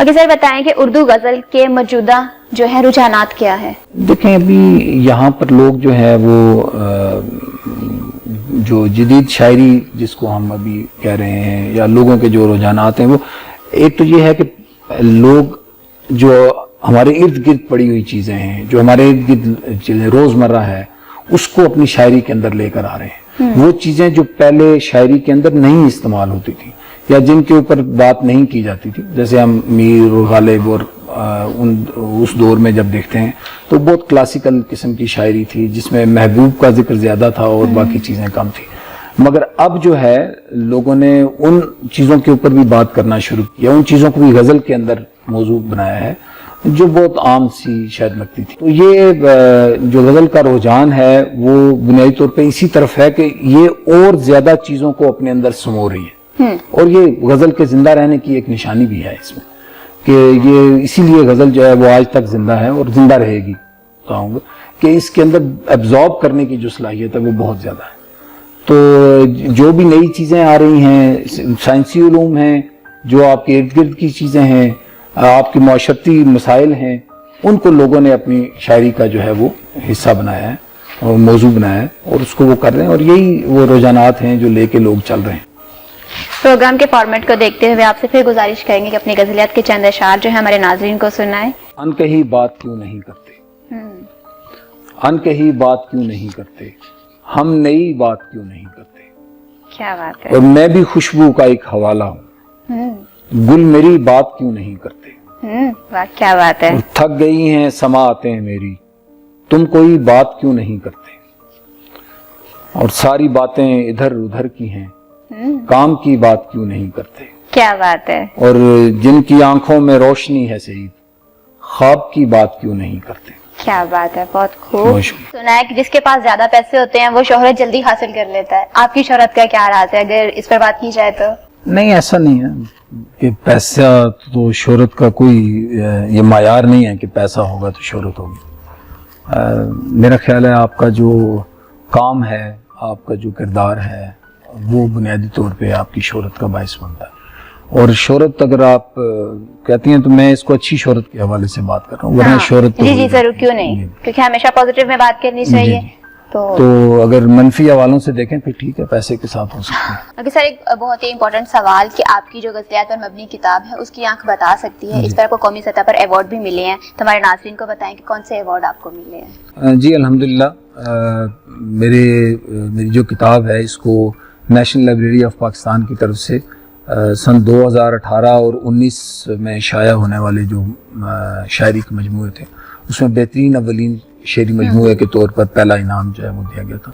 Okay sir, بتائیں کہ اردو غزل کے موجودہ جو ہے رجحانات کیا ہے؟ دیکھیں ابھی یہاں پر لوگ جو ہے وہ جو جدید شاعری جس کو ہم ابھی کہہ رہے ہیں یا لوگوں کے جو رجحانات ہیں، وہ ایک تو یہ ہے کہ لوگ جو ہمارے ارد گرد پڑی ہوئی چیزیں ہیں، جو ہمارے ارد گرد چیزیں روزمرہ ہے، اس کو اپنی شاعری کے اندر لے کر آ رہے ہیں۔ وہ چیزیں جو پہلے شاعری کے اندر نہیں استعمال ہوتی تھی یا جن کے اوپر بات نہیں کی جاتی تھی، جیسے ہم میر اور غالب اور اس دور میں جب دیکھتے ہیں تو بہت کلاسیکل قسم کی شاعری تھی جس میں محبوب کا ذکر زیادہ تھا اور باقی چیزیں کم تھی۔ مگر اب جو ہے لوگوں نے ان چیزوں کے اوپر بھی بات کرنا شروع کیا، ان چیزوں کو بھی غزل کے اندر موضوع بنایا ہے جو بہت عام سی شاید لگتی تھی۔ تو یہ جو غزل کا رجحان ہے وہ بنیادی طور پہ اسی طرف ہے کہ یہ اور زیادہ چیزوں کو اپنے اندر سمو رہی ہے، اور یہ غزل کے زندہ رہنے کی ایک نشانی بھی ہے اس میں، کہ یہ اسی لیے غزل جو ہے وہ آج تک زندہ ہے اور زندہ رہے گی، کہوں گا کہ اس کے اندر ایبزارب کرنے کی جو صلاحیت ہے وہ بہت زیادہ ہے۔ تو جو بھی نئی چیزیں آ رہی ہیں، سائنسی علوم ہیں، جو آپ کے ارد گرد کی چیزیں ہیں، آپ کے معاشرتی مسائل ہیں، ان کو لوگوں نے اپنی شاعری کا جو ہے وہ حصہ بنایا ہے اور موضوع بنایا ہے، اور اس کو وہ کر رہے ہیں، اور یہی وہ رجحانات ہیں جو لے کے لوگ چل رہے ہیں۔ پروگرام کے فارمیٹ کو دیکھتے ہوئے آپ سے پھر گزارش کریں گے کہ اپنی غزلیات کے چند اشعار جو ہے ہمارے ناظرین کو سنائیں۔ ان کہی بات کیوں نہیں کرتے، ان کہی بات کیوں نہیں کرتے، ہم نئی بات کیوں نہیں کرتے، کیا بات ہے، اور میں بھی خوشبو کا ایک حوالہ ہوں، گل میری بات کیوں نہیں کرتے، واہ کیا بات ہے، اور تھک گئی ہیں سماعتیں میری، تم کوئی بات کیوں نہیں کرتے، اور ساری باتیں ادھر ادھر کی ہیں، کام کی بات کیوں نہیں کرتے، کیا بات ہے، اور جن کی آنکھوں میں روشنی ہے سعید، خواب کی بات کیوں نہیں کرتے۔ کیا بات ہے، بہت خوب۔ بہت شکریہ۔ سنا ہے کہ جس کے پاس زیادہ پیسے ہوتے ہیں وہ شہرت جلدی حاصل کر لیتا ہے، آپ کی شہرت کا کیا راز ہے اگر اس پر بات کی جائے تو؟ نہیں، ایسا نہیں ہے کہ پیسہ تو شہرت کا کوئی یہ معیار نہیں ہے کہ پیسہ ہوگا تو شہرت ہوگی۔ میرا خیال ہے آپ کا جو کام ہے، آپ کا جو کردار ہے، وہ بنیادی طور پہ آپ کی شہرت کا باعث بنتا ہے، اور شہرت اگر آپ کہتی ہیں تو میں اس کو اچھی شہرت کے حوالے سے بات کر رہا ہوں، ورنہ شہرت تو جی ضرور، کیوں نہیں، کیونکہ ہمیشہ پازیٹیو میں بات کرنی چاہیے۔ تو اگر منفی حوالوں سے دیکھیں پھر ٹھیک ہے، پیسے کے ساتھ ہو سکتے ہیں۔ اگر سر ایک بہت ہی امپورٹنٹ سوال کہ آپ کی جو غزلیات پر مبنی کتاب ہے اس کی آنکھ بتا سکتی ہے، اس پر آپ کو قومی سطح پر ایوارڈ بھی ملے ہیں، تو ہمارے ناظرین کو بتائیں کہ کون سے ایوارڈ آپ کو ملے ہیں؟ جی الحمدللہ، میری جو کتاب ہے اس کو نیشنل لائبریری آف پاکستان کی طرف سے سن 2018 اور 19 میں شائع ہونے والے جو شاعری کے مجموعے تھے اس میں بہترین اولین شعری مجموعے کے طور پر پہلا انعام جو ہے وہ دیا گیا تھا۔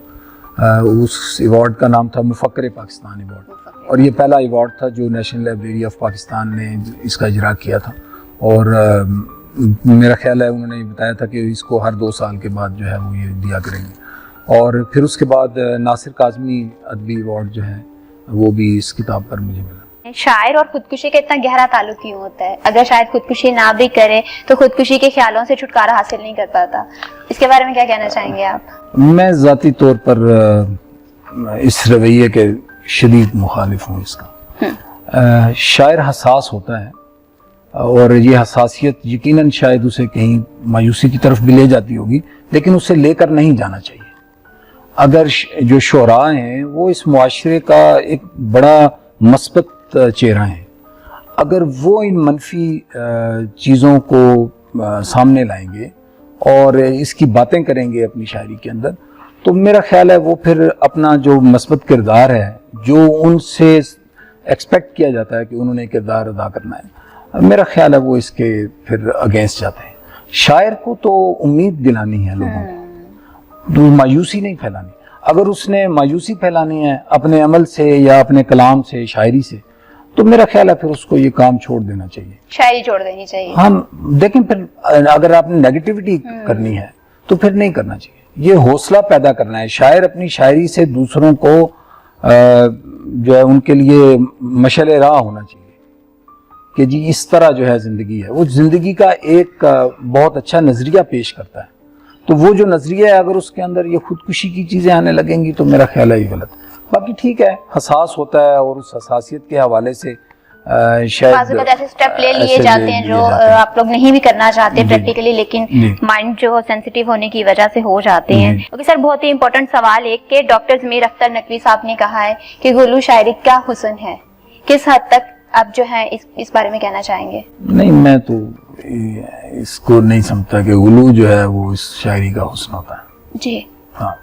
اس ایوارڈ کا نام تھا مفکر پاکستان ایوارڈ، اور یہ پہلا ایوارڈ تھا جو نیشنل لائبریری آف پاکستان نے اس کا اجرا کیا تھا، اور میرا خیال ہے انہوں نے بتایا تھا کہ اس کو ہر 2 سال کے بعد جو ہے وہ یہ دیا کریں گے، اور پھر اس کے بعد ناصر کاظمی ادبی ایوارڈ جو ہے وہ بھی اس کتاب پر مجھے ملا۔ شاعر اور خودکشی کا اتنا گہرا تعلق کیوں ہوتا ہے؟ اگر شاید خودکشی نہ بھی کرے تو خودکشی کے خیالوں سے چھٹکارا حاصل نہیں کر پاتا، اس کے بارے میں کیا کہنا چاہیں گے آپ؟ میں ذاتی طور پر اس رویے کے شدید مخالف ہوں اس کا۔ شاعر حساس ہوتا ہے، اور یہ حساسیت یقیناً شاید اسے کہیں مایوسی کی طرف بھی لے جاتی ہوگی، لیکن اسے لے کر نہیں جانا چاہیے۔ اگر جو شعراء ہیں وہ اس معاشرے کا ایک بڑا مثبت چہرہ ہیں، اگر وہ ان منفی چیزوں کو سامنے لائیں گے اور اس کی باتیں کریں گے اپنی شاعری کے اندر، تو میرا خیال ہے وہ پھر اپنا جو مثبت کردار ہے جو ان سے ایکسپیکٹ کیا جاتا ہے کہ انہوں نے کردار ادا کرنا ہے، میرا خیال ہے وہ اس کے پھر اگینسٹ جاتے ہیں۔ شاعر کو تو امید دلانی ہے لوگوں کو، مایوسی نہیں پھیلانی۔ اگر اس نے مایوسی پھیلانی ہے اپنے عمل سے یا اپنے کلام سے، شاعری سے، تو میرا خیال ہے پھر اس کو یہ کام چھوڑ دینا چاہیے، شاعری چھوڑ دینی چاہیے۔ ہم دیکھیں پھر اگر آپ نے نیگیٹیوٹی کرنی ہے تو پھر نہیں کرنا چاہیے، یہ حوصلہ پیدا کرنا ہے۔ شاعر اپنی شاعری سے دوسروں کو جو ہے ان کے لیے مشعل راہ ہونا چاہیے کہ جی اس طرح جو ہے زندگی ہے، وہ زندگی کا ایک بہت اچھا نظریہ پیش کرتا ہے، تو وہ جو نظریہ ہے اگر اس کے اندر یہ خودکشی کی چیزیں آنے لگیں گی تو میرا خیال ہے یہ غلط۔ باقی ٹھیک ہے، حساس ہوتا ہے اور اس حساسیت کے حوالے سے شاید بعض اوقات ایسے اسٹیپ لے لیے ایسے جاتے ہیں جو جاتے ہیں۔ آپ لوگ نہیں بھی کرنا چاہتے جی۔ پریکٹیکلی، لیکن جی۔ مائنڈ جو سینسیٹیو ہونے کی وجہ سے ہو جاتے ہیں۔ جی۔ اوکے سر، بہت ہی امپورٹنٹ سوال ایک کہ ڈاکٹر ضمیر اختر نقوی صاحب نے کہا ہے کہ گلو شاعری کیا حسن ہے، کس حد تک آپ جو ہے اس بارے میں کہنا چاہیں گے؟ نہیں، میں تو اس کو نہیں سمجھتا کہ غلو جو ہے وہ اس شاعری کا حسن ہوتا ہے۔ جی، ہاں،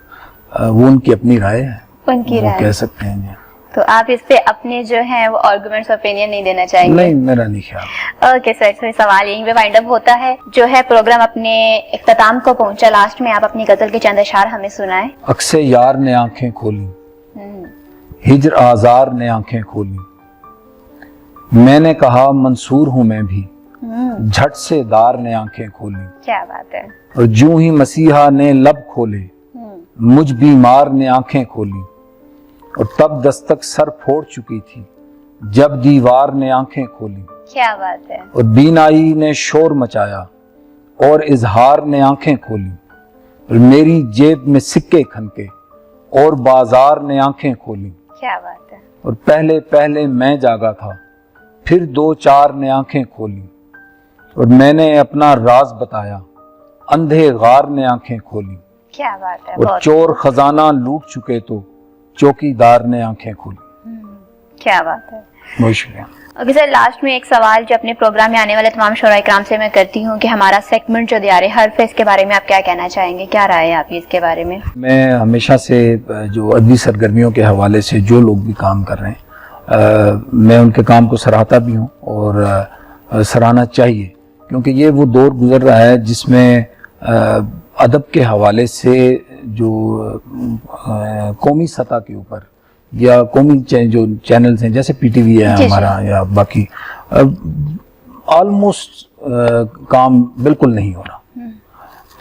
وہ ان کی اپنی رائے ہے، ان کی وہ رائے، کہہ سکتے ہیں جی۔ تو آپ اس پہ اپنے جو ہیں وہ آرگومنٹس اوپینین نہیں دینا چاہیں گے؟ نہیں، میرا نہیں خیال۔ اوکے سر، سوال یہیں پہ وائنڈ اپ ہوتا ہے۔ جو ہے پروگرام اپنے اختتام کو پہنچا، لاسٹ میں آپ اپنی غزل کے چند اشعار ہمیں سنائیں۔ اکثر یار نے آنکھیں کھولی، ہجر آزار نے آنکھیں کھولی، میں نے کہا منصور ہوں میں بھی، جھٹ سے دار نے آنکھیں کھولی، کیا بات ہے۔ اور جوں ہی مسیحا نے لب کھولے، مجھ بیمار نے آنکھیں کھولی، اور تب دستک سر پھوڑ چکی تھی جب دیوار نے آنکھیں کھولی، کیا بات ہے۔ اور بینائی نے شور مچایا اور اظہار نے آنکھیں کھولی، اور میری جیب میں سکے کھنکے اور بازار نے آنکھیں کھولی، کیا بات ہے۔ اور پہلے پہلے میں جاگا تھا پھر دو چار نے آنکھیں کھولی، اور میں نے اپنا راز بتایا اندھے غار نے آنکھیں کھولی، کیا بات ہے، اور بہت چور خزانہ لوٹ چکے تو چوکی دار نے آنکھیں کھولی۔ کیا بات ہے۔ بہت شکریہ۔ اوکے سر، لاسٹ میں ایک سوال جو اپنے پروگرام میں آنے والے تمام شعراء کرام سے میں کرتی ہوں کہ ہمارا سیگمنٹ جو دیار حرف ہے، اس کے بارے میں آپ کیا کہنا چاہیں گے، کیا رائے ہے آپ کی اس کے بارے میں؟ میں ہمیشہ سے جو ادبی سرگرمیوں کے حوالے سے جو لوگ بھی کام کر رہے ہیں، میں ان کے کام کو سراہتا بھی ہوں اور سراہنا چاہیے، کیونکہ یہ وہ دور گزر رہا ہے جس میں ادب کے حوالے سے جو قومی سطح کے اوپر یا قومی جو چینلز ہیں جیسے پی ٹی وی ہے ہمارا یا باقی، آلموسٹ کام بالکل نہیں ہو رہا۔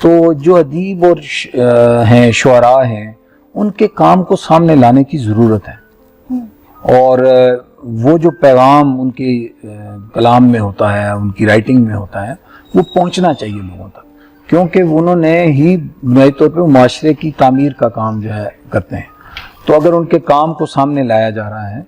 تو جو ادیب اور ہیں شعراء ہیں، ان کے کام کو سامنے لانے کی ضرورت ہے، اور وہ جو پیغام ان کے کلام میں ہوتا ہے، ان کی رائٹنگ میں ہوتا ہے، وہ پہنچنا چاہیے لوگوں تک، کیونکہ انہوں نے ہی بنیادی طور پہ معاشرے کی تعمیر کا کام جو ہے کرتے ہیں۔ تو اگر ان کے کام کو سامنے لایا جا رہا ہے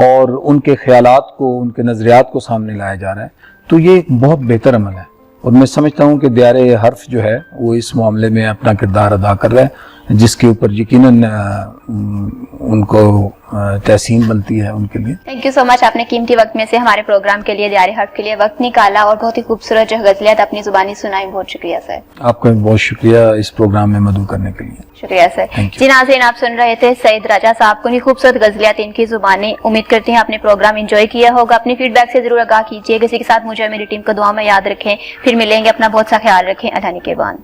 اور ان کے خیالات کو، ان کے نظریات کو سامنے لایا جا رہا ہے، تو یہ ایک بہت بہتر عمل ہے، اور میں سمجھتا ہوں کہ دیار حرف جو ہے وہ اس معاملے میں اپنا کردار ادا کر رہا ہے، جس کے اوپر یقیناً ان کو تحسین بنتی ہے ان کے لیے۔ تھینک یو سو مچ، آپ نے قیمتی وقت میں سے ہمارے پروگرام کے لیے، دیار حرف کے لیے وقت نکالا اور بہت ہی خوبصورت جو غزلیات اپنی زبانی سنائی۔ بہت شکریہ سر۔ آپ کا بہت شکریہ اس پروگرام میں مدعو کرنے کے لیے۔ شکریہ سر۔ Thank you. جی ناظرین، آپ سن رہے تھے سعید راجہ صاحب کو، خوبصورت غزلیات ان کی زبانیں۔ امید کرتے ہیں آپ نے پروگرام انجوائے کیا ہوگا۔ اپنی فیڈ بیک سے ضرور آگاہ کیجیے، کسی کے ساتھ مجھے میری ٹیم کو دعا میں یاد رکھیں۔ پھر ملیں گے، اپنا بہت سا خیال رکھیں۔ اللہ نگہبان۔